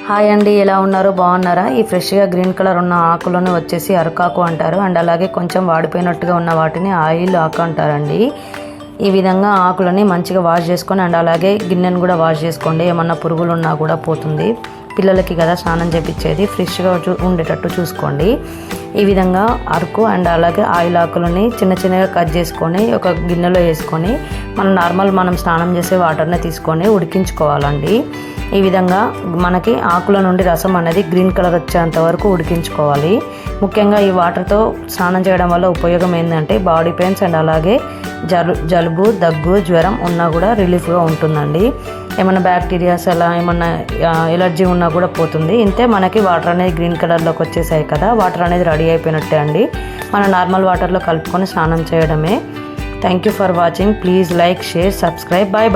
Hi అండి, ఎలా ఉన్నారు? బాగున్నారా? ఈ ఫ్రెష్గా గ్రీన్ కలర్ ఉన్న ఆకులను వచ్చేసి అరకాకు అంటారు. అండ్ అలాగే కొంచెం వాడిపోయినట్టుగా ఉన్న వాటిని ఆయిల్ ఆకు అంటారండి. ఈ విధంగా ఆకులని మంచిగా వాష్ చేసుకొని అండ్ అలాగే గిన్నెను కూడా వాష్ చేసుకోండి. ఏమన్నా పురుగులు ఉన్నా కూడా పోతుంది. పిల్లలకి కదా స్నానం చేపించేది, ఫ్రెష్గా ఉండేటట్టు చూసుకోండి. ఈ విధంగా అరకు అండ్ అలాగే ఆయిల్ ఆకులని చిన్న చిన్నగా కట్ చేసుకొని ఒక గిన్నెలో వేసుకొని మనం స్నానం చేసే వాటర్ని తీసుకొని ఉడికించుకోవాలండి. ఈ విధంగా మనకి ఆకుల నుండి రసం అనేది గ్రీన్ కలర్ వచ్చేంత వరకు ఉడికించుకోవాలి. ముఖ్యంగా ఈ వాటర్తో స్నానం చేయడం వల్ల ఉపయోగం ఏంటంటే బాడీ పెయిన్స్ అండ్ అలాగే జలుబు, దగ్గు, జ్వరం ఉన్నా కూడా రిలీఫ్గా ఉంటుందండి. ఏమైనా బ్యాక్టీరియాస్ అలా ఏమన్నా ఎలర్జీ ఉన్నా కూడా పోతుంది. ఇంతే మనకి వాటర్ అనేది గ్రీన్ కలర్లోకి వచ్చేసాయి కదా, వాటర్ అనేది రెడీ అయిపోయినట్టే అండి. మన నార్మల్ వాటర్లో కలుపుకొని స్నానం చేయడమే. Thank you for watching. Please like, share, subscribe. Bye bye.